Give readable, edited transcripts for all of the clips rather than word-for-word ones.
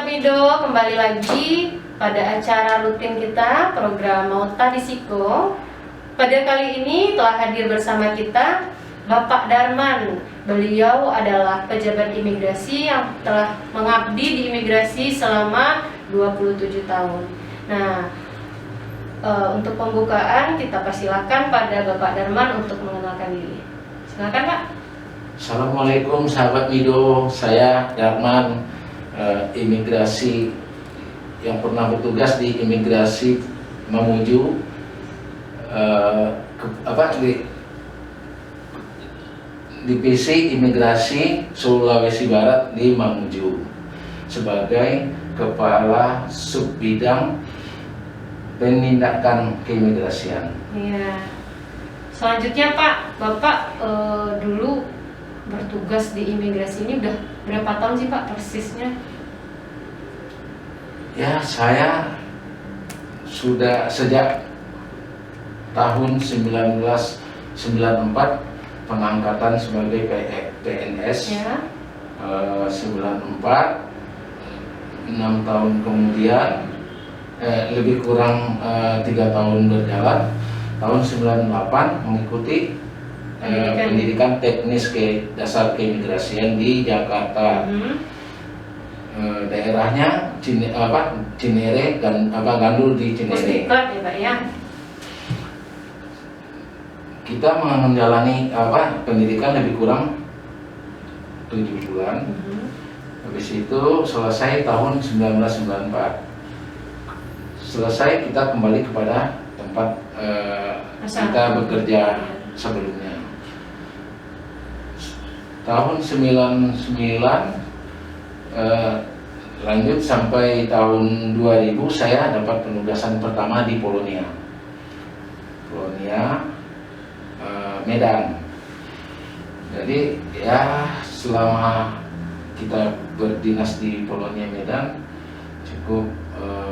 Sobat Mido, kembali lagi pada acara rutin kita, program Mauta di Siko. Pada kali ini telah hadir bersama kita Bapak Darman. Beliau adalah pejabat imigrasi yang telah mengabdi di imigrasi selama 27 tahun. Nah, untuk pembukaan kita persilakan pada Bapak Darman untuk mengenalkan diri. Silakan, Pak. Assalamualaikum sahabat Mido, saya Darman, imigrasi yang pernah bertugas di imigrasi Mamuju, divisi imigrasi Sulawesi Barat di Mamuju sebagai kepala subbidang penindakan keimigrasian. Iya. Selanjutnya Pak, Bapak dulu bertugas di imigrasi ini udah berapa tahun sih Pak persisnya? Ya, saya sudah sejak tahun 1994 pengangkatan sebagai PNS, ya. 94, 6 tahun kemudian, lebih kurang 3 tahun berjalan, tahun 98 mengikuti pendidikan teknis dasar keimigrasian di Jakarta. Daerahnya Cinere dan Gandul di Cinere. Pusdiklat ya Pak ya. Kita menjalani pendidikan lebih kurang 7 bulan. Habis itu selesai tahun 1994. Selesai kita kembali kepada tempat kita bekerja sebelumnya. Tahun 99 lanjut sampai tahun 2000 saya dapat penugasan pertama di Polonia, Medan. Jadi ya selama kita berdinas di Polonia Medan cukup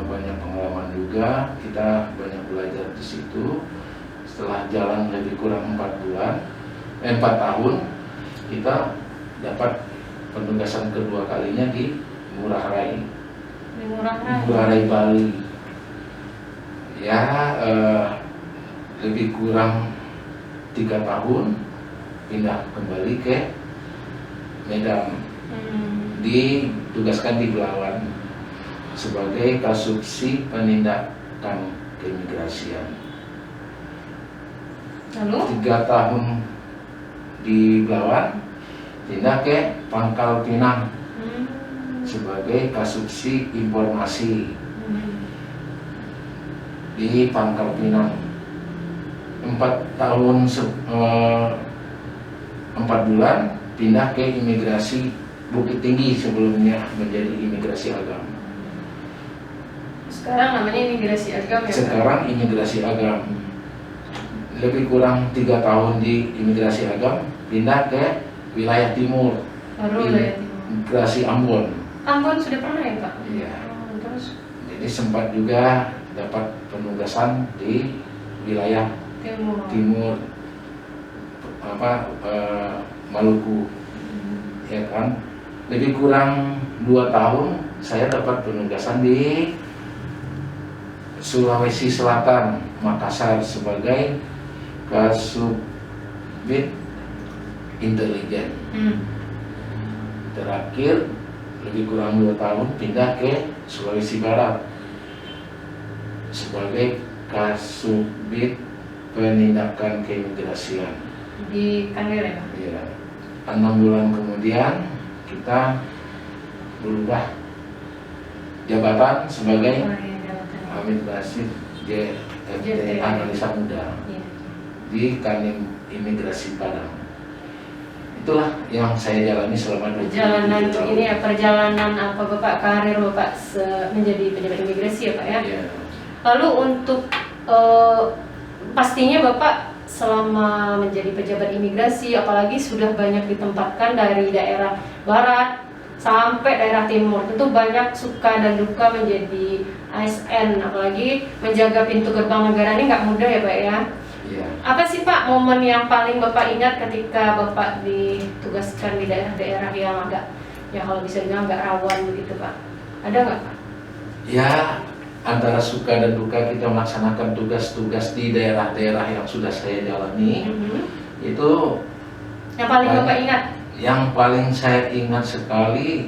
banyak pengalaman juga, kita banyak belajar di situ. Setelah jalan lebih kurang 4 tahun, kita dapat penugasan kedua kalinya di Ngurah Rai. Ngurah Rai Bali. Ya, lebih kurang 3 tahun pindah kembali ke Medan. Ditugaskan di Belawan sebagai Kasubsi Penindakan Keimigrasian. Lalu 3 tahun di Belawan, pindah ke Pangkal Pinang sebagai Kasubsi Informasi di Pangkal Pinang. 4 tahun 4 bulan pindah ke imigrasi Bukit Tinggi, sebelumnya menjadi imigrasi Agam. Sekarang namanya imigrasi Agam ya? Sekarang imigrasi Agam. Lebih kurang 3 tahun di imigrasi Agam, pindah ke wilayah timur. Wilayah timur. Imigrasi Ambon. Ambon sudah pernah ya Pak? Iya. Terus? Jadi sempat juga dapat penugasan di wilayah timur Maluku, ya kan. Lebih kurang 2 tahun saya dapat penugasan di Sulawesi Selatan, Makassar sebagai Kasubit Intelijen. Terakhir lebih kurang 2 tahun pindah ke Sulawesi Barat sebagai Kasubit Penindakan Keimigrasian di Kanwil ya Pak? Iya. 6 bulan kemudian kita berubah jabatan sebagai Hamid Basit JFT Analisa Muda di Kanwil Imigrasi Padang. Itulah yang saya jalani selama perjalanan ini ya, perjalanan apa Bapak, karir Bapak menjadi pejabat imigrasi ya Pak ya? Yeah. Lalu untuk pastinya Bapak selama menjadi pejabat imigrasi, apalagi sudah banyak ditempatkan dari daerah barat sampai daerah timur, tentu banyak suka dan duka menjadi ASN, apalagi menjaga pintu gerbang negara ini nggak mudah ya Pak ya? Iya. Apa sih Pak momen yang paling Bapak ingat ketika Bapak ditugaskan di daerah-daerah yang agak, ya kalau bisa bilang agak rawan begitu Pak? Ada nggak Pak? Ya, antara suka dan duka kita melaksanakan tugas-tugas di daerah-daerah yang sudah saya jalani, itu Yang paling Bapak ingat? yang paling saya ingat sekali,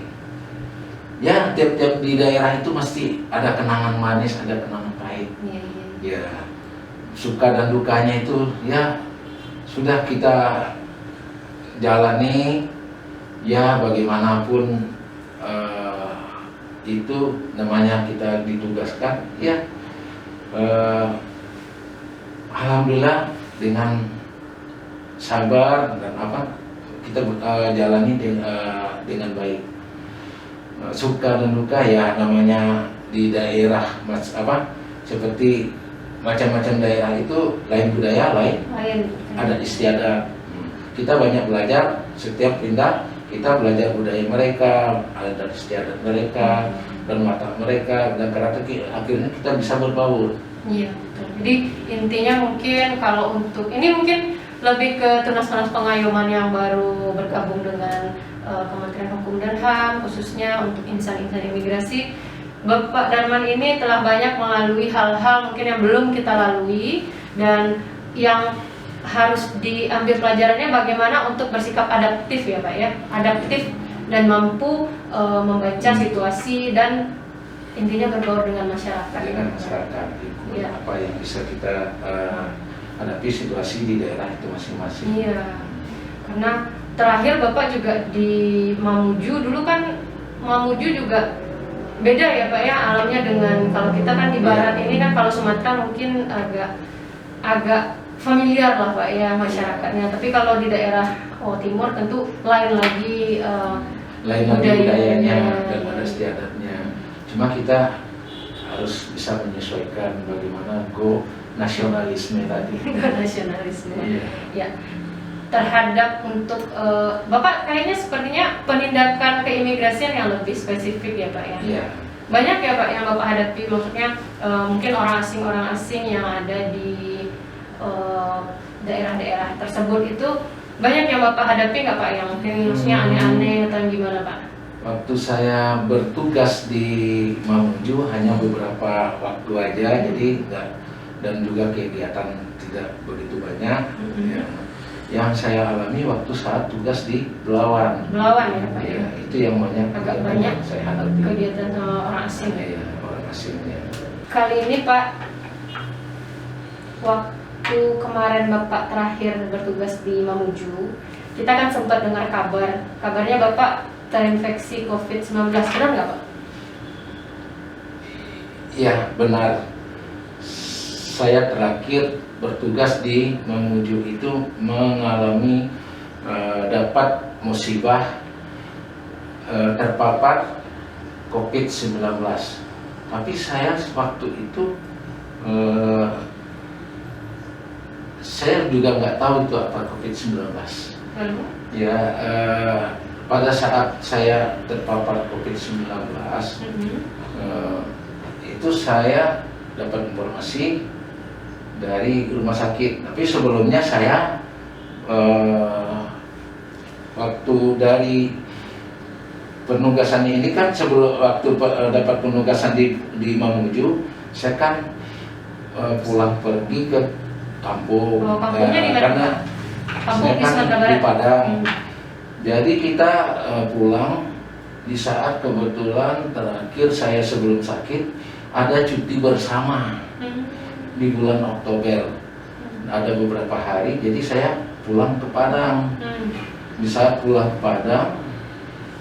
ya tiap-tiap di daerah itu mesti ada kenangan manis, ada kenangan pahit. Iya, iya. Ya, suka dan dukanya itu ya sudah kita jalani. Ya bagaimanapun itu namanya kita ditugaskan. Ya, alhamdulillah dengan sabar dan apa kita jalani dengan baik. Suka dan duka ya namanya di daerah seperti macam-macam daerah itu lain budaya, lain adat istiadat. Kita banyak belajar, setiap pindah kita belajar budaya mereka, adat istiadat mereka, dan watak mereka, dan akhirnya kita bisa berbaur. Iya, betul. Jadi intinya mungkin kalau untuk ini mungkin lebih ke tunas-tunas pengayoman yang baru bergabung dengan Kementerian Hukum dan HAM, khususnya untuk insan-insan imigrasi. Bapak Darman ini telah banyak melalui hal-hal mungkin yang belum kita lalui, dan yang harus diambil pelajarannya bagaimana untuk bersikap adaptif ya Pak ya, adaptif dan mampu membaca situasi dan intinya bergaul dengan masyarakat. Dengan masyarakat, ya. Apa yang bisa kita hadapi situasi di daerah itu masing-masing. Iya, karena terakhir Bapak juga di Mamuju, dulu kan Mamuju juga beda ya Pak ya alamnya dengan kalau kita kan di barat ini kan, kalau Sumatera mungkin agak familiar lah Pak ya masyarakatnya, tapi kalau di daerah timur tentu lain lagi budayanya dan adat istiadatnya. Cuma kita harus bisa menyesuaikan bagaimana nasionalisme tadi. Nasionalisme. Iya. Ya. Terhadap untuk Bapak kayaknya sepertinya penindakan keimigrasian yang lebih spesifik ya Pak ya. Iya. Banyak ya Pak yang Bapak hadapi, maksudnya mungkin orang asing yang ada di daerah-daerah tersebut itu banyak yang Bapak hadapi nggak Pak yang mungkin maksudnya aneh-aneh atau gimana Pak? Waktu saya bertugas di Mamuju hanya beberapa waktu aja, jadi enggak, dan juga kegiatan tidak begitu banyak. Ya. Yang saya alami waktu saat tugas di Belawan. Belawan ya Pak ya? Itu yang agak banyak saya hadapi. Kegiatan orang asing. Ya, orang asing ya. Kali ini Pak, waktu kemarin Bapak terakhir bertugas di Mamuju, kita kan sempat dengar kabarnya Bapak terinfeksi COVID-19, benar nggak Pak? Iya benar. Saya terakhir bertugas di Mamuju itu mengalami dapat musibah terpapar COVID-19. Tapi saya waktu itu saya juga nggak tahu itu apa COVID-19. Ya, pada saat saya terpapar COVID-19, itu saya dapat informasi dari rumah sakit. Tapi sebelumnya saya waktu dari penugasan ini kan, sebelum waktu dapat penugasan di Mamuju, saya kan pulang pergi ke kampung. Kampungnya di mana? Karena kampung saya kan di Padang. Jadi kita pulang di saat kebetulan terakhir saya sebelum sakit ada cuti bersama di bulan Oktober. Ada beberapa hari, jadi saya pulang ke Padang. Di saat pulang ke Padang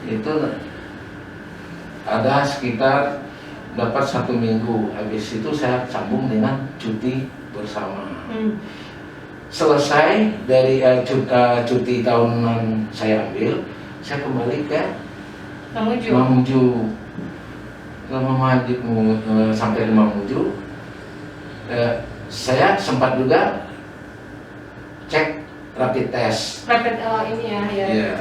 itu ada sekitar dapat 1 minggu. Habis itu saya sambung dengan cuti bersama. Selesai dari cuti tahunan saya ambil, saya kembali ke Mamuju. Sampai di Mamuju, saya sempat juga cek rapid test. Ini ya.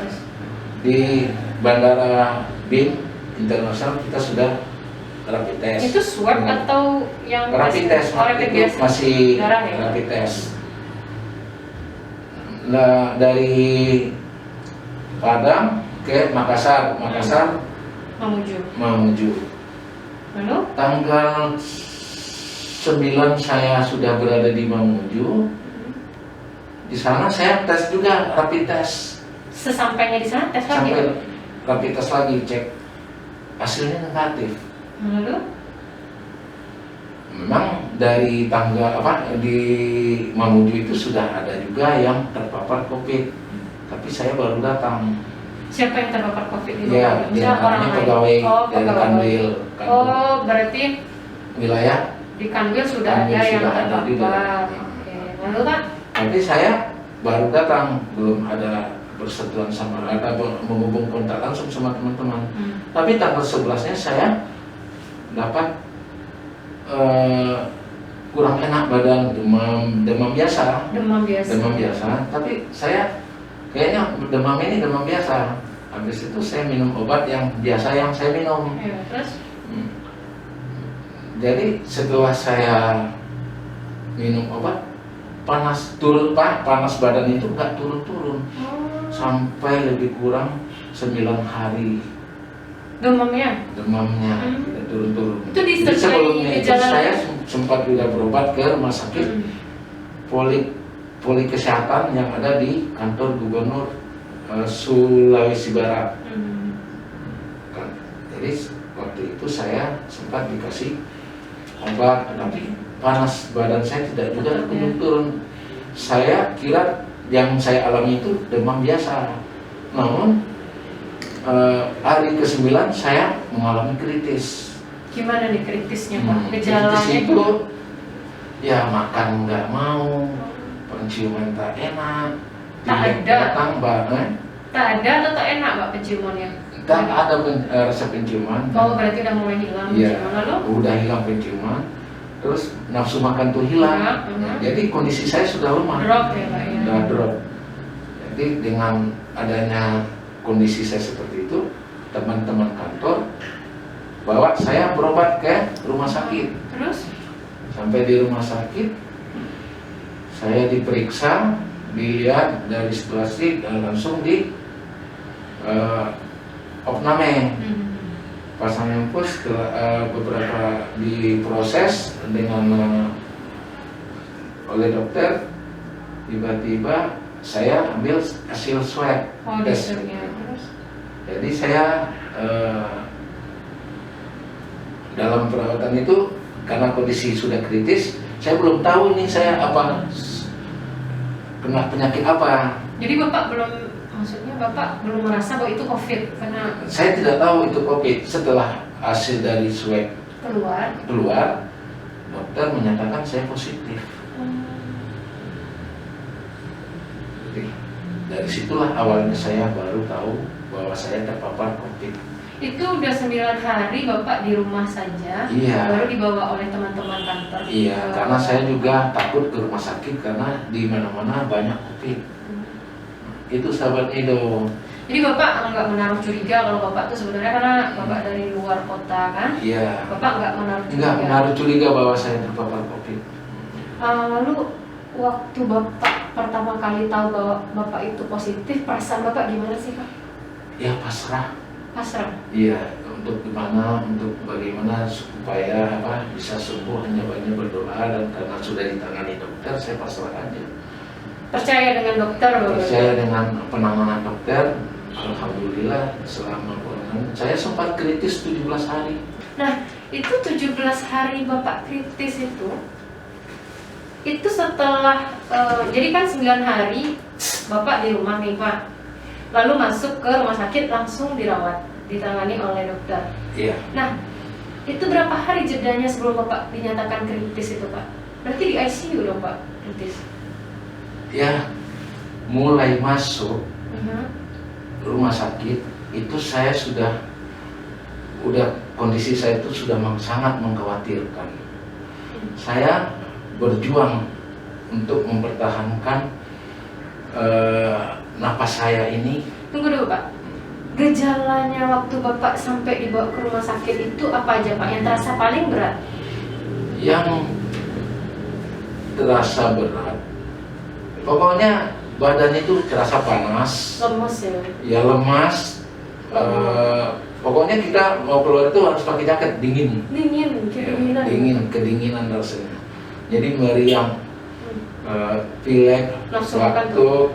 Di Bandara BIM Internasional kita sudah rapid test. Itu swab atau yang rapid test? Itu masih darah, ya? Rapid test. Nah, dari Padang ke Makassar, Mamuju. Lalu? Tanggal 9 saya sudah berada di Mamuju. Di sana saya tes juga, rapid test. Sesampainya di sana tes lagi? Sampai rapid test lagi, cek hasilnya negatif. Lalu? Memang dari tangga di Mamuju itu sudah ada juga yang terpapar COVID, tapi saya baru datang. Siapa yang terpapar COVID di Ya, Mamuju? diantaranya pegawai Oh, dari pegawai. Kanwil. Oh, berarti Wilayah. di Kanwil sudah Kanwil ada yang sudah ada di terpapar. dalam. Oke. Lalu Pak? Tapi saya baru datang, belum ada bersentuhan sama menghubung kontak langsung sama teman-teman. Tapi tanggal 11-nya saya dapat kurang enak badan, demam biasa. Demam biasa. Demam biasa, tapi saya kayaknya demam ini demam biasa. Habis itu saya minum obat yang biasa yang saya minum. Ya, terus? Jadi setelah saya minum obat, panas turun Pak, panas badan itu nggak turun-turun sampai lebih kurang 9 hari. Demamnya? Demamnya tidak turun-turun. Itu disertai Sebelumnya itu gejala- saya sempat sudah berobat ke rumah sakit poli kesehatan yang ada di kantor gubernur Sulawesi Barat. Kan. Jadi waktu itu saya sempat dikasih obat, tapi panas badan saya tidak juga turun. Saya kira yang saya alami itu demam biasa. Namun hari ke-9 saya mengalami kritis. Gimana nih kritisnya Pak? Kritis Gejalanya itu ya makan nggak mau, penciuman tak enak, Tak pilek ada. datang banget. tak ada atau tak enak Pak penciumannya? Tak ada rasa penciuman. Oh, berarti udah mulai hilang Iya, penciuman. Lalu? udah hilang penciuman. Terus nafsu makan tuh hilang. Jadi kondisi saya sudah lemah. Drop ya Pak ya? Udah drop. Jadi dengan adanya kondisi saya seperti itu, teman-teman kantor bawa saya berobat ke rumah sakit. Terus? Sampai di rumah sakit, saya diperiksa, dilihat dari situasi dan langsung di opname. Pasang infus setelah beberapa diproses dengan oleh dokter, tiba-tiba saya ambil hasil swab Oh, tes. dokternya. Terus? Jadi saya dalam perawatan itu karena kondisi sudah kritis, saya belum tahu nih saya kena penyakit apa. Jadi Bapak maksudnya Bapak belum merasa bahwa itu COVID karena Saya tidak tahu itu COVID. Setelah hasil dari swab keluar. dokter menyatakan saya positif. Jadi dari situlah awalnya saya baru tahu bahwa saya terpapar COVID. Itu udah 9 hari Bapak di rumah saja, Iya. baru dibawa oleh teman-teman kantor. Iya, karena saya juga takut ke rumah sakit karena di mana-mana banyak COVID. Itu sahabat Edo. Jadi Bapak nggak menaruh curiga kalau Bapak tuh sebenarnya karena Bapak dari luar kota kan? Iya. Bapak nggak menaruh curiga. Enggak menaruh curiga bahwa saya terpapar COVID. Lalu waktu Bapak pertama kali tahu bahwa Bapak itu positif, perasaan Bapak gimana sih Pak? Ya pasrah. Pasrah. Iya, untuk bagaimana supaya bisa sembuh, hanya banyak berdoa, dan karena sudah ditangani dokter, saya pasrah aja. Percaya dengan dokter? Percaya dengan penanganan dokter. Alhamdulillah selama saya sempat kritis 17 hari. Nah, itu 17 hari Bapak kritis itu setelah jadi kan 9 hari Bapak di rumah nih Pak, lalu masuk ke rumah sakit langsung dirawat, ditangani oleh dokter. Iya. Nah, itu berapa hari jedanya sebelum Bapak dinyatakan kritis itu Pak? Berarti di ICU dong Pak, kritis? Ya, mulai masuk rumah sakit itu saya kondisi saya itu sudah sangat mengkhawatirkan. Saya berjuang untuk mempertahankan napas saya ini. Tunggu dulu Pak, gejalanya waktu Bapak sampai dibawa ke rumah sakit itu apa aja Pak? Yang terasa paling berat? Yang terasa berat, pokoknya badannya itu terasa panas, Lemes ya? ya lemas, Pokoknya kita mau keluar itu harus pakai jaket dingin. Dingin, kedinginan. Dingin, kedinginan rasanya. Jadi meriang, pilek, Nafsu makan batuk,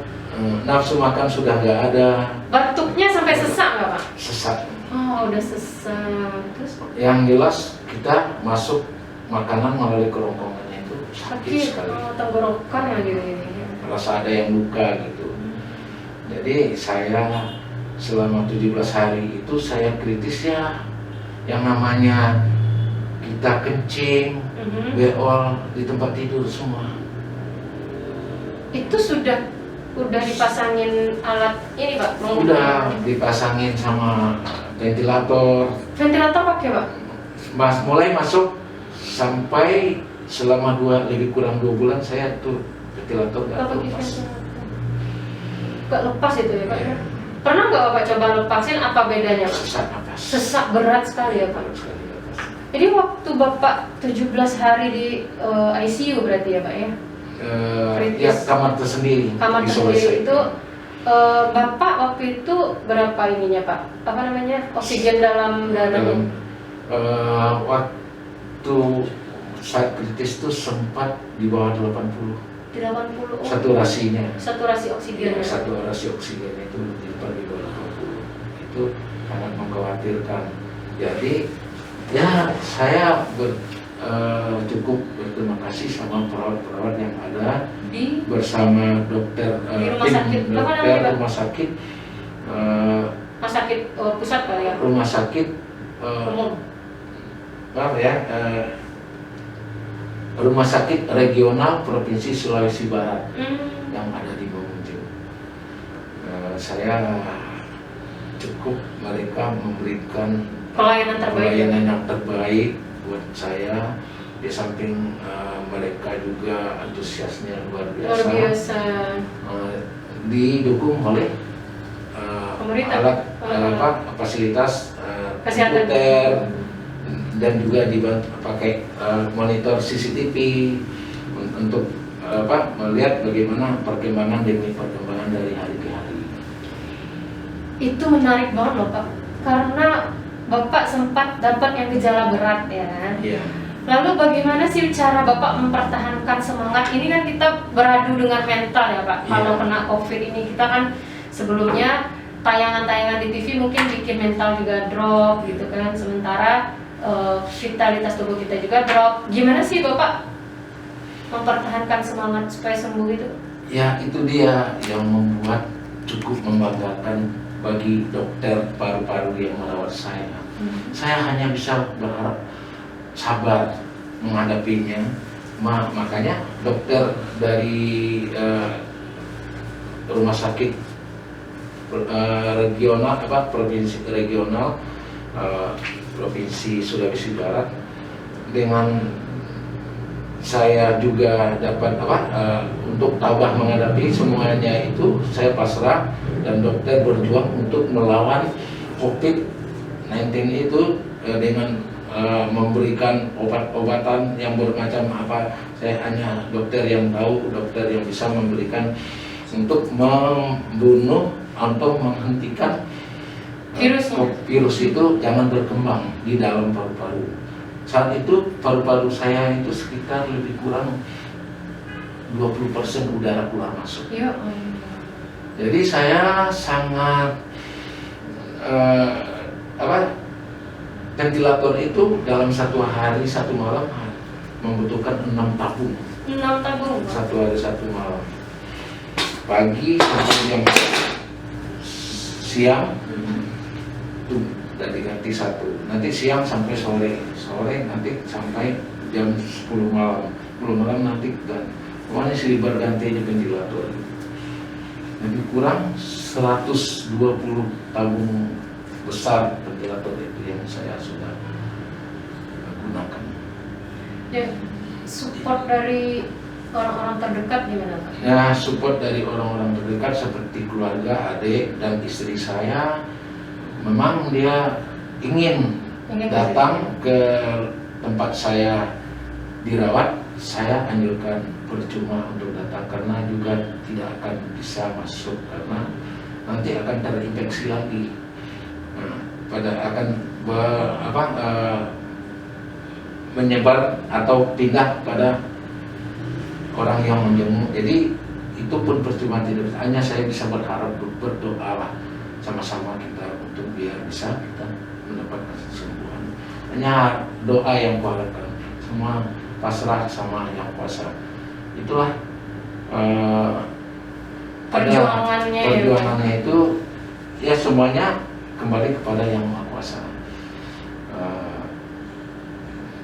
nafsu makan sudah nggak ada. Batuknya sampai sesak nggak Pak? Sesak. Oh, udah sesak. Terus Yang jelas kita masuk makanan melalui kerongkongannya itu sakit sekali. Tenggorokan ya gini-gini. Rasa ada yang luka gitu. Jadi saya selama 17 hari itu saya kritis ya, yang namanya kita kencing, beol di tempat tidur semua. Itu sudah dipasangin alat ini Pak? Udah dipasangin sama ventilator. Ventilator pakai Pak? Mulai masuk sampai selama lebih kurang 2 bulan saya tuh ventilator nggak Pakai lepas. ventilator. Nggak lepas itu ya Pak? Ya. Pernah nggak Bapak coba lepasin, apa bedanya Pak? Sesak nafas. Sesak berat sekali ya Pak? Berat sekali nafas. Jadi waktu Bapak 17 hari di ICU berarti ya Pak ya? Ya kamar tersendiri. Kamar isolasi. tersendiri itu Bapak waktu itu berapa ininya Pak? Apa namanya? Oksigen dalam waktu saat kritis itu sempat di bawah 80. di 80. Saturasinya. Saturasi oksigen. Ya, saturasi oksigen itu di bawah 20. Itu sangat mengkhawatirkan. Jadi ya saya cukup berterima kasih sama perawat-perawat yang ada bersama dokter di rumah sakit. rumah sakit Rumah sakit pusat kali ya? rumah sakit Umum. Rumah sakit regional Provinsi Sulawesi Barat yang ada di Mamuju. Saya cukup mereka memberikan pelayanan yang terbaik buat saya. Di samping mereka juga antusiasnya luar biasa. Didukung oleh alat fasilitas Kesehatan komputer dan juga dibantu pakai monitor CCTV untuk melihat bagaimana perkembangan demi perkembangan dari hari ke hari. Itu menarik banget loh Pak, karena Bapak sempat dapat yang gejala berat ya kan? Iya. Lalu bagaimana sih cara Bapak mempertahankan semangat? Ini kan kita beradu dengan mental ya Pak. Iya. Kalau kena COVID ini kita kan sebelumnya tayangan-tayangan di TV mungkin bikin mental juga drop gitu kan. Sementara vitalitas tubuh kita juga drop. Gimana sih Bapak mempertahankan semangat supaya sembuh itu? Ya itu dia yang membuat cukup membanggakan bagi dokter paru-paru yang merawat saya. Saya hanya bisa berharap sabar menghadapinya. Makanya dokter dari rumah sakit regional provinsi regional Provinsi Sulawesi Barat, dengan saya juga dapat untuk tabah menghadapi semuanya itu, saya pasrah dan dokter berjuang untuk melawan COVID-19 itu dengan memberikan obat-obatan yang bermacam apa. Saya hanya dokter yang tahu, dokter yang bisa memberikan untuk membunuh atau menghentikan virus itu jangan berkembang di dalam paru-paru. Saat itu paru-paru saya itu sekitar lebih kurang 20% udara keluar masuk. Ya. Jadi saya sangat ventilator itu dalam 1 hari 1 malam membutuhkan 6 tabung. 6 tabung. 1 hari 1 malam. Pagi sampai jam siang itu ganti 1. Nanti siang sampai sore nanti sampai jam 10 malam. 10 malam nanti pokoknya silih berganti di ventilator. Lebih kurang 120 tabung besar ventilator itu yang saya sudah gunakan. Ya, support dari orang-orang terdekat gimana Pak? Ya, support dari orang-orang terdekat seperti keluarga, adik dan istri saya. Memang dia ingin datang ke tempat saya dirawat. Saya anjurkan percuma untuk datang karena juga tidak akan bisa masuk karena nanti akan terinfeksi lagi. Nah, menyebar atau pindah pada orang yang menjenguk. Jadi itu pun percuma, tidak hanya saya bisa berharap, berdoa lah sama-sama kita untuk biar bisa kita mendapatkan kesembuhan. Hanya doa yang kuharapkan, semua pasrah sama yang kuasa. Itulah perjuangannya itu ya, semuanya kembali kepada yang Maha Kuasa.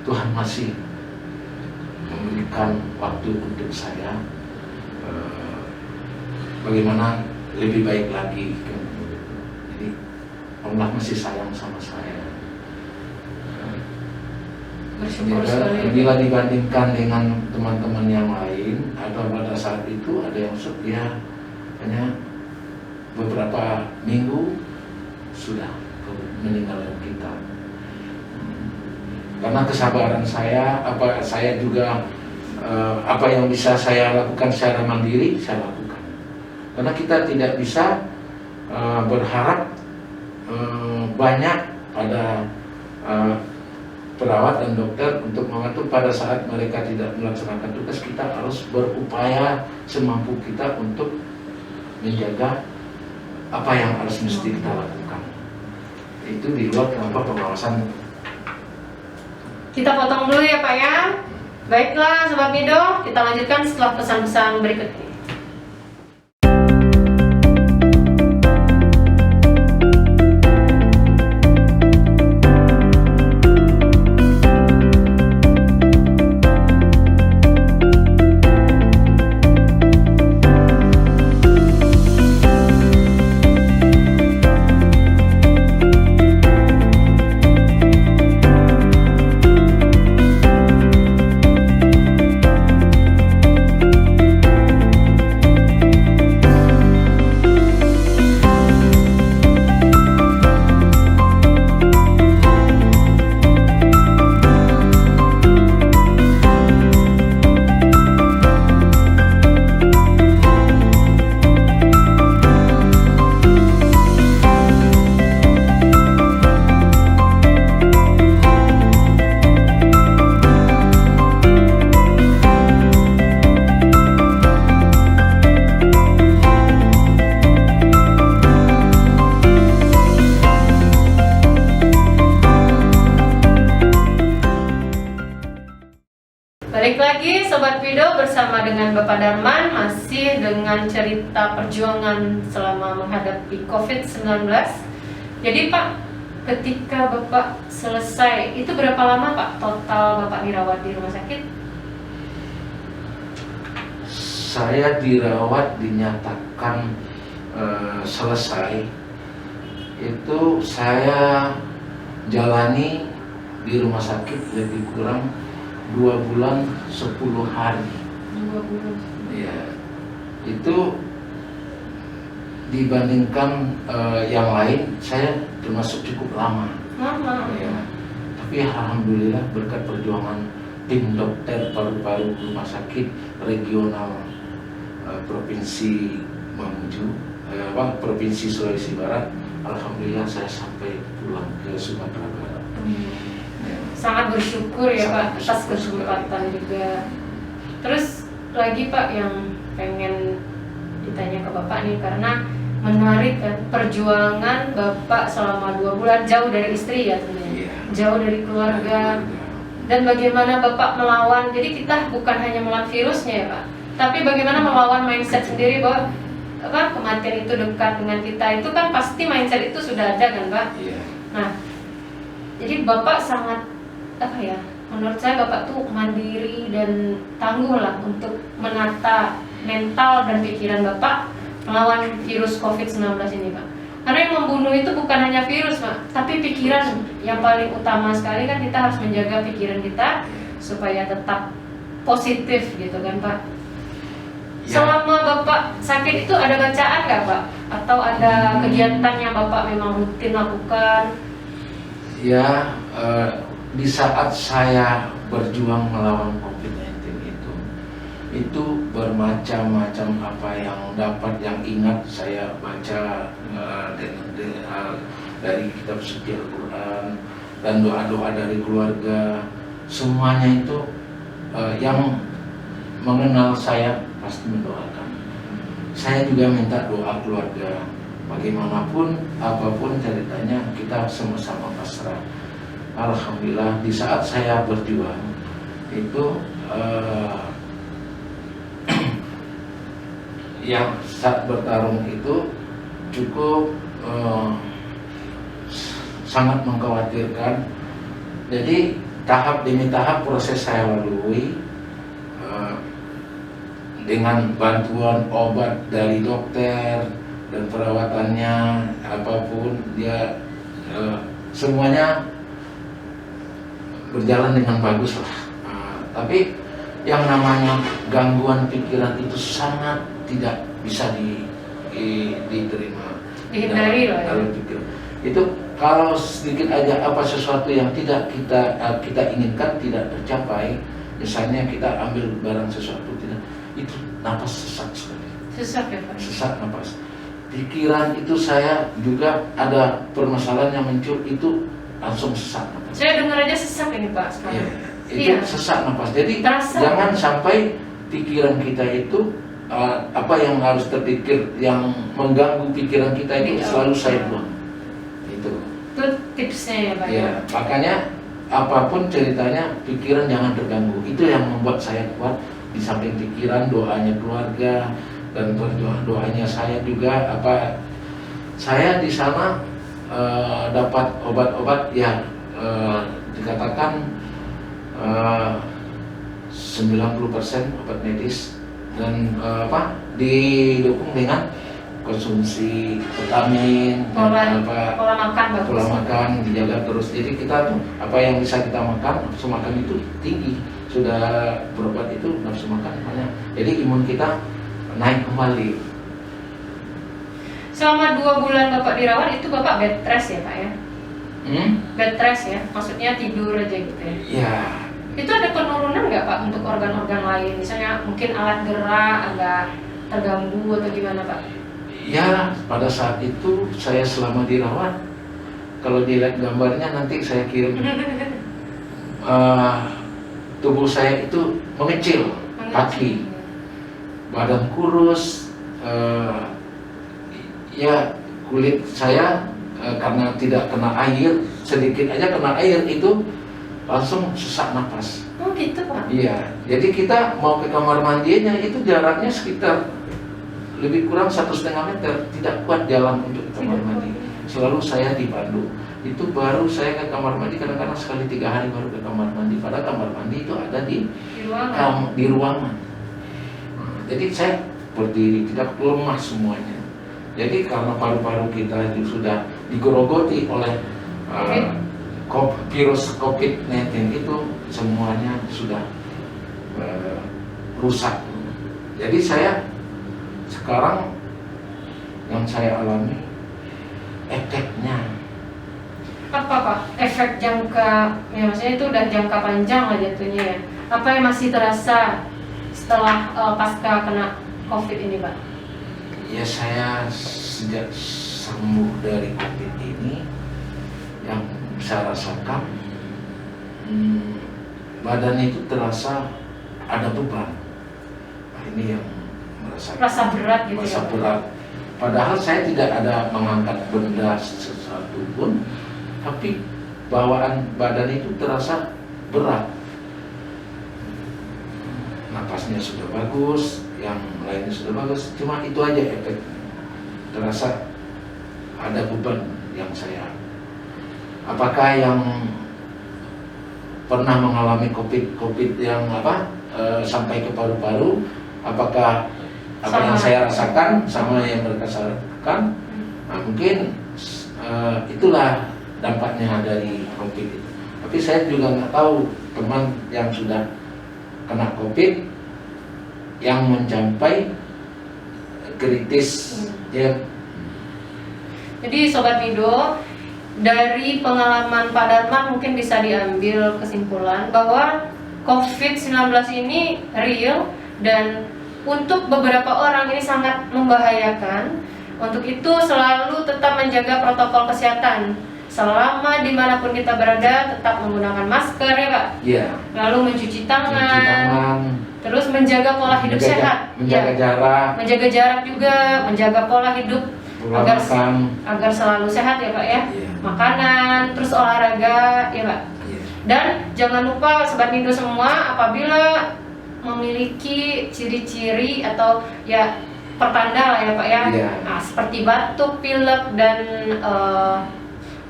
Tuhan masih memberikan waktu untuk saya bagaimana lebih baik lagi. Jadi Allah masih sayang sama saya. Bila dibandingkan dengan teman-teman yang lain, atau pada saat itu ada yang ya hanya beberapa minggu sudah meninggalkan kita. Karena kesabaran saya, saya juga apa yang bisa saya lakukan secara mandiri saya lakukan. Karena kita tidak bisa berharap banyak pada perawat dan dokter untuk membantu pada saat mereka tidak melaksanakan tugas. Kita harus berupaya semampu kita untuk menjaga apa yang harus mesti kita lakukan. Itu di luar tanpa pengawasan. Kita potong dulu ya Pak ya. Baiklah Sobat Mido, kita lanjutkan setelah pesan-pesan berikut ini. Balik lagi Sobat Mido bersama dengan Bapak Darman, masih dengan cerita perjuangan selama menghadapi COVID-19. Jadi Pak, ketika Bapak selesai, itu berapa lama Pak total Bapak dirawat di rumah sakit? Saya dirawat dinyatakan selesai, itu saya jalani di rumah sakit lebih kurang 2 bulan 10 hari. 2 bulan. Ya, itu dibandingkan yang lain, saya termasuk cukup lama. Ya, tapi alhamdulillah berkat perjuangan tim dokter paru-paru rumah sakit regional provinsi Mamuju, provinsi Sulawesi Barat, alhamdulillah saya sampai pulang ke Sumatera Barat. Sangat bersyukur ya Pak atas kesempatan juga. Terus lagi Pak yang pengen ditanya ke Bapak nih, karena menarik kan perjuangan Bapak selama 2 bulan jauh dari istri ya tentunya, jauh dari keluarga, dan bagaimana Bapak melawan. Jadi kita bukan hanya melawan virusnya ya Pak, tapi bagaimana melawan mindset sendiri bahwa kematian itu dekat dengan kita. Itu kan pasti mindset itu sudah ada kan Pak. Nah, jadi Bapak sangat menurut saya Bapak tuh mandiri dan tangguh lah untuk menata mental dan pikiran Bapak melawan virus COVID-19 ini Pak. Karena yang membunuh itu bukan hanya virus Pak, tapi pikiran yang paling utama sekali. Kan kita harus menjaga pikiran kita supaya tetap positif gitu kan Pak. Selama Bapak sakit itu ada bacaan nggak Pak? Atau ada kegiatan yang Bapak memang rutin lakukan? Ya, di saat saya berjuang melawan COVID-19 itu, itu bermacam-macam apa yang dapat yang ingat saya baca dari kitab suci Al-Quran dan doa-doa dari keluarga, semuanya itu yang mengenal saya pasti mendoakan. Saya juga minta doa keluarga, bagaimanapun apapun ceritanya kita sama-sama pasrah. Alhamdulillah di saat saya berjuang itu yang saat bertarung itu cukup sangat mengkhawatirkan. Jadi tahap demi tahap proses saya lalui dengan bantuan obat dari dokter dan perawatannya apapun dia semuanya berjalan dengan bagus lah. Tapi yang namanya gangguan pikiran itu sangat tidak bisa diterima, dihindari loh ya. Dalam pikir itu kalau sedikit aja apa sesuatu yang tidak kita inginkan tidak tercapai, misalnya kita ambil barang sesuatu tidak, itu napas sesak sekali. Sesak ya Pak? Sesak napas. Pikiran itu saya juga ada permasalahan yang muncul itu langsung sesak napas. Saya dengar aja sesak ini Pak sekarang. Iya, itu sesak napas. Jadi jangan sampai pikiran kita itu apa yang harus terpikir yang mengganggu pikiran kita itu selalu saya buang. Itu tipsnya ya Pak. Ya, makanya apapun ceritanya pikiran jangan terganggu. Itu yang membuat saya kuat. Di samping pikiran, doanya keluarga dan doanya saya juga saya di sana dapat obat-obat yang dikatakan 90% obat medis dan didukung dengan konsumsi vitamin, pola makan bagus. Pola makan dijaga terus. Jadi kita tuh apa yang bisa kita makan, nafsu makan itu tinggi. Sudah berobat itu nafsu makan banyak. Jadi imun kita naik kembali. Selama 2 bulan Bapak dirawat itu Bapak bed rest ya Pak ya? Bed rest ya, maksudnya tidur aja gitu ya? Iya. Itu ada penurunan nggak Pak untuk organ-organ lain? Misalnya mungkin alat gerak agak terganggu atau gimana Pak? Ya, pada saat itu saya selama dirawat, kalau dilihat gambarnya nanti saya kirim. Tubuh saya itu mengecil, kaki, badan kurus, ya kulit saya karena tidak kena air, sedikit aja kena air itu langsung sesak napas. Oh gitu Pak? Iya, jadi kita mau ke kamar mandinya itu jaraknya sekitar lebih kurang 1,5 meter, tidak kuat jalan untuk ke kamar mandi. Selalu saya dipandu. Itu baru saya ke kamar mandi kadang-kadang sekali 3 hari baru ke kamar mandi. Padahal kamar mandi itu ada di ruangan. Jadi saya berdiri, tidak lemah semuanya. Jadi karena paru-paru kita itu sudah digerogoti oleh virus COVID-19 itu semuanya sudah rusak. Jadi saya sekarang yang saya alami efeknya. Apa Pak? Efek jangka, ya maksudnya itu udah jangka panjang lah jatuhnya ya. Apa yang masih terasa setelah pasca kena COVID ini Pak? Ya saya sejak sembuh dari COVID ini yang saya rasakan badan itu terasa ada beban. Nah, ini yang rasa berat gitu ya, Pak? Berat. Padahal saya tidak ada mengangkat benda sesuatu pun, tapi bawaan badan itu terasa berat. Napasnya sudah bagus, yang lainnya sudah bagus, cuma itu aja efek. Terasa ada beban yang saya. Apakah yang pernah mengalami COVID yang sampai ke paru-paru, apakah apa yang saya rasakan sama yang mereka rasakan? Nah, mungkin itulah dampaknya dari COVID itu. Tapi saya juga nggak tahu teman yang sudah kena COVID yang mencapai kritis ya. Jadi Sobat Mido, dari pengalaman Pak Darman mungkin bisa diambil kesimpulan bahwa COVID-19 ini real dan untuk beberapa orang ini sangat membahayakan. Untuk itu selalu tetap menjaga protokol kesehatan. Selama dimanapun kita berada, tetap menggunakan masker ya Pak. Iya. Lalu mencuci tangan. Cuci tangan. Terus menjaga pola hidup sehat. Menjaga Ya. jarak. Menjaga jarak juga, menjaga pola hidup Pola agar makan. agar selalu sehat ya Pak ya. Iya. Makanan, terus olahraga ya Pak. Iya. Dan jangan lupa Sobat Indo semua, apabila memiliki ciri-ciri atau ya pertanda lah ya Pak ya, Iya. nah, seperti batuk, pilek dan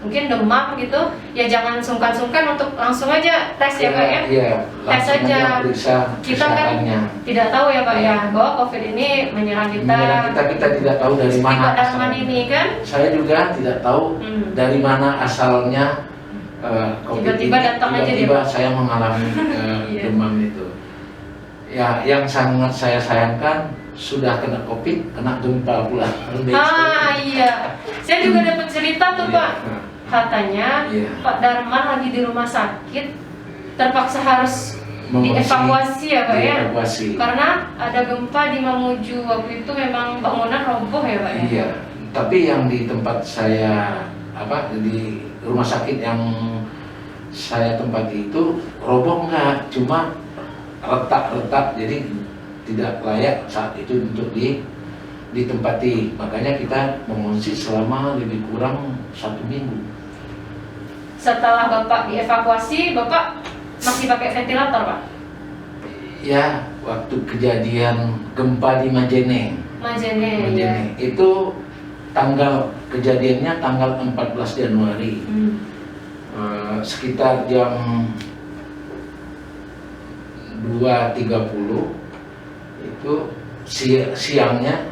mungkin demam gitu, ya jangan sungkan-sungkan untuk langsung aja tes ya Pak ya. Iya. Tes Langsung aja. Periksa Kita kan kesehatannya. tidak tahu ya Pak ya bahwa COVID ini menyerang kita. Menyerang kita tidak tahu dari Seperti mana Pak Darman asalnya. ini kan. Saya juga tidak tahu dari mana asalnya COVID Tiba-tiba ini. datang aja Tiba-tiba dia. saya mengalami Iya. demam itu. Ya, yang sangat saya sayangkan sudah kena COVID, kena gempa pula. Iya, saya juga dapat cerita tuh Iya. Pak. Katanya Iya. Pak Darman lagi di rumah sakit, terpaksa harus dievakuasi ya Pak ya. Dievakuasi. Karena ada gempa di Mamuju waktu itu, memang bangunan roboh ya Pak ya. Iya, tapi yang di tempat saya di rumah sakit yang saya tempati itu roboh enggak, cuma retak-retak, jadi tidak layak saat itu untuk ditempati. Makanya kita mengungsi selama lebih kurang 1 minggu. Setelah Bapak dievakuasi, Bapak masih pakai ventilator Pak? Ya, waktu kejadian gempa di Majene. Majene ya. Itu kejadiannya tanggal 14 Januari. Sekitar jam 2.30 itu siangnya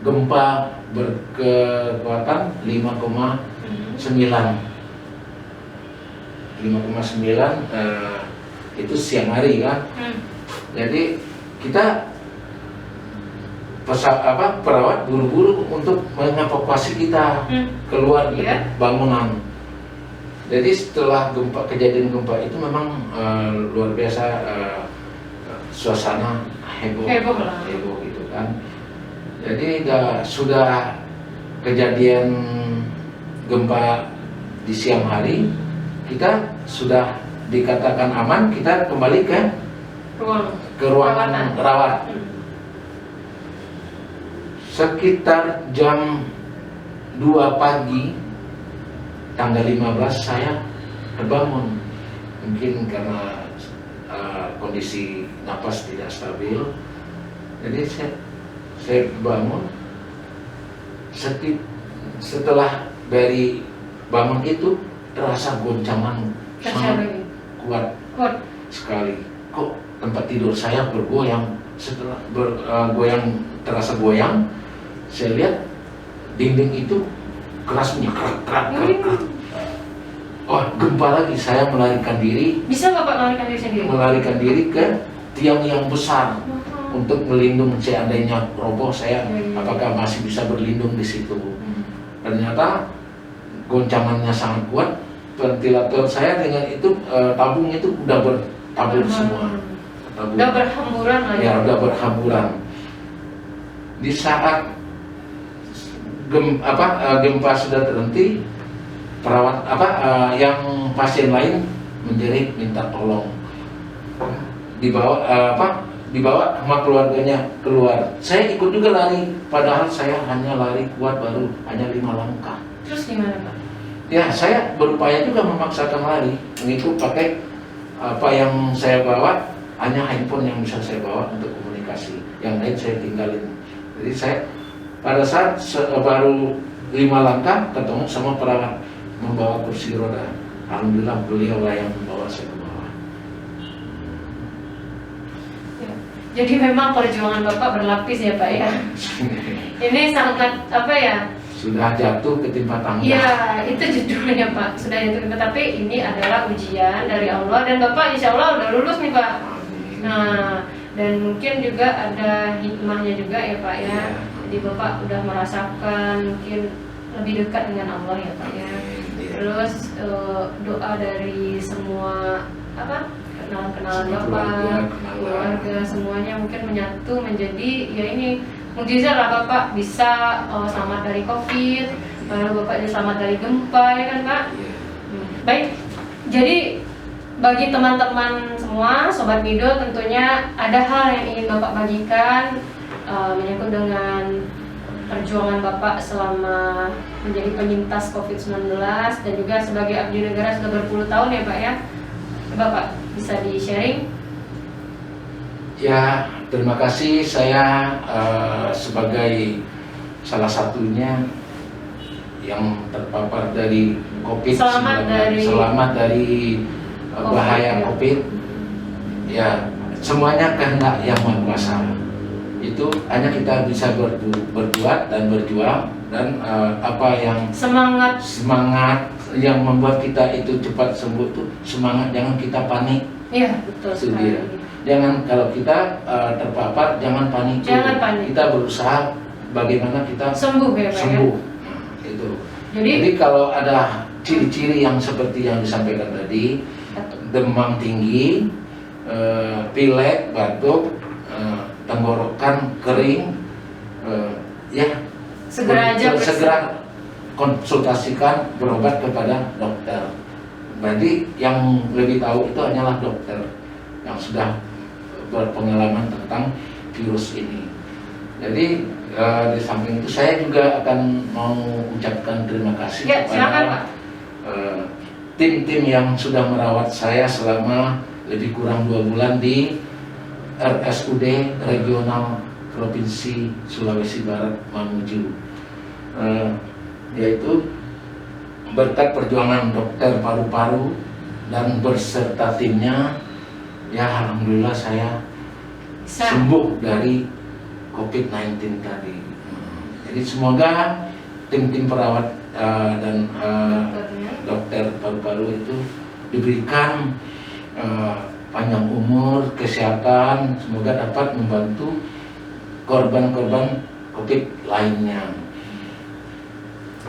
gempa berkekuatan 5,9. Itu siang hari kan. Jadi kita perawat buru-buru untuk mengevakuasi kita keluar dari bangunan. Jadi setelah kejadian gempa itu memang luar biasa, suasana heboh gitu kan. Jadi sudah kejadian gempa di siang hari, kita sudah dikatakan aman, kita kembali ke ruangan rawat. Sekitar jam 2 pagi tanggal 15 saya terbangun, mungkin karena kondisi napas tidak stabil. Jadi saya bangun. Setelah dari bangun itu terasa goncangan sangat kuat sekali. Kok tempat tidur saya bergoyang. Setelah terasa goyang, saya lihat dinding itu keras bunyi kerak. Oh, gempa lagi. Saya melarikan diri. Bisa Bapak melarikan diri sendiri? Melarikan diri ke tiang yang besar untuk melindung, seandainya roboh saya apakah masih bisa berlindung di situ. Ternyata goncangannya sangat kuat. Ventilator saya dengan itu tabung itu udah bertabur semua. Udah berhamburan lah ya. Udah berhamburan. Di saat gempa sudah terhenti, perawat yang pasien lain menjerit minta tolong, dibawa sama keluarganya keluar. Saya ikut juga lari, padahal saya hanya lari kuat baru hanya 5 langkah. Terus gimana Pak? Ya, saya berupaya juga memaksakan lari, mengikut pakai apa yang saya bawa, hanya handphone yang bisa saya bawa untuk komunikasi, yang lain saya tinggalin. Jadi saya pada saat baru 5 langkah ketemu sama perawat membawa kursi roda. Alhamdulillah beliau lah yang membawa saya ke bawah. Ya. Jadi memang perjuangan Bapak berlapis ya Pak ya. Ini sangat sudah jatuh ketimpa tangga. Iya, itu judulnya Pak. Sudah jatuh ketimpa, tapi ini adalah ujian dari Allah dan Bapak insya Allah udah lulus nih Pak. Nah, dan mungkin juga ada hikmahnya juga ya Pak ya. Jadi Bapak udah merasakan mungkin lebih dekat dengan Allah ya Pak ya. Terus doa dari semua kenalan Sama Bapak, kenalan. keluarga, semuanya mungkin menyatu menjadi ya ini mukjizat lah Bapak bisa selamat dari COVID, lalu Bapak juga selamat dari gempa ya kan Pak. Iya. Baik, jadi bagi teman-teman semua, Sobat Mido tentunya ada hal yang ingin Bapak bagikan menyangkut dengan perjuangan Bapak selama menjadi penyintas COVID-19 dan juga sebagai abdi negara sudah berpuluh tahun ya Pak ya. Coba Pak bisa di-sharing. Ya, terima kasih. Saya sebagai salah satunya yang terpapar dari COVID, selamat dari bahaya ya. COVID. Ya, semuanya kehendak Yang Maha Kuasa. Itu hanya kita bisa berbuat dan berjuang, dan apa yang semangat yang membuat kita itu cepat sembuh tuh semangat, jangan kita panik. Iya, betul sekali. Jangan, kalau kita terpapar jangan panik. Jangan panik. Kita berusaha bagaimana kita sembuh ya Pak. Sembuh. Ya? Nah, itu. Jadi kalau ada ciri-ciri yang seperti yang disampaikan tadi, demam tinggi, pilek, batuk, tenggorokan kering, ya segera konsultasikan, berobat kepada dokter. Jadi yang lebih tahu itu hanyalah dokter yang sudah berpengalaman tentang virus ini. Jadi di samping itu saya juga akan mau ucapkan terima kasih ya, kepada tim-tim yang sudah merawat saya selama lebih kurang 2 bulan di RSUD Regional Provinsi Sulawesi Barat Mamuju, yaitu berkat perjuangan dokter paru-paru dan berserta timnya, ya alhamdulillah saya sembuh dari COVID-19 tadi. Jadi semoga tim-tim perawat dan dokter paru-paru itu diberikan panjang umur, kesehatan, semoga dapat membantu korban-korban COVID lainnya.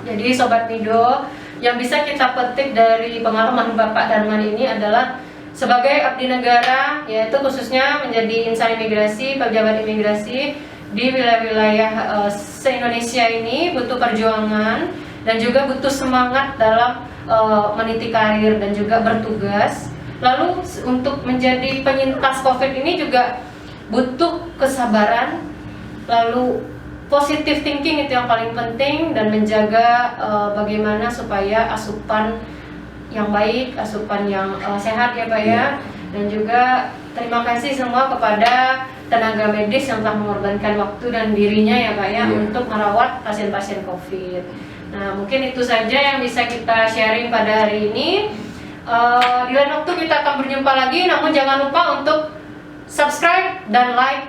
Jadi Sobat Mido, yang bisa kita petik dari pengalaman Bapak Darman ini adalah sebagai abdi negara, yaitu khususnya menjadi insan imigrasi, pejabat imigrasi di wilayah-wilayah se-Indonesia ini butuh perjuangan dan juga butuh semangat dalam meniti karir dan juga bertugas. Lalu untuk menjadi penyintas COVID ini juga butuh kesabaran, lalu positive thinking itu yang paling penting, dan menjaga bagaimana supaya asupan yang baik, asupan yang sehat ya Pak ya. Dan juga terima kasih semua kepada tenaga medis yang telah mengorbankan waktu dan dirinya ya Pak ya untuk merawat pasien-pasien COVID. Nah mungkin itu saja yang bisa kita sharing pada hari ini. Di lain waktu kita akan berjumpa lagi, namun jangan lupa untuk subscribe dan like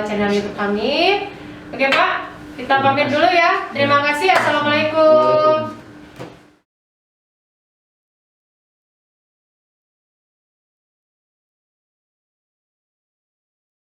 channel YouTube kami. Oke Pak, kita pamit dulu ya. Terima kasih. Assalamualaikum.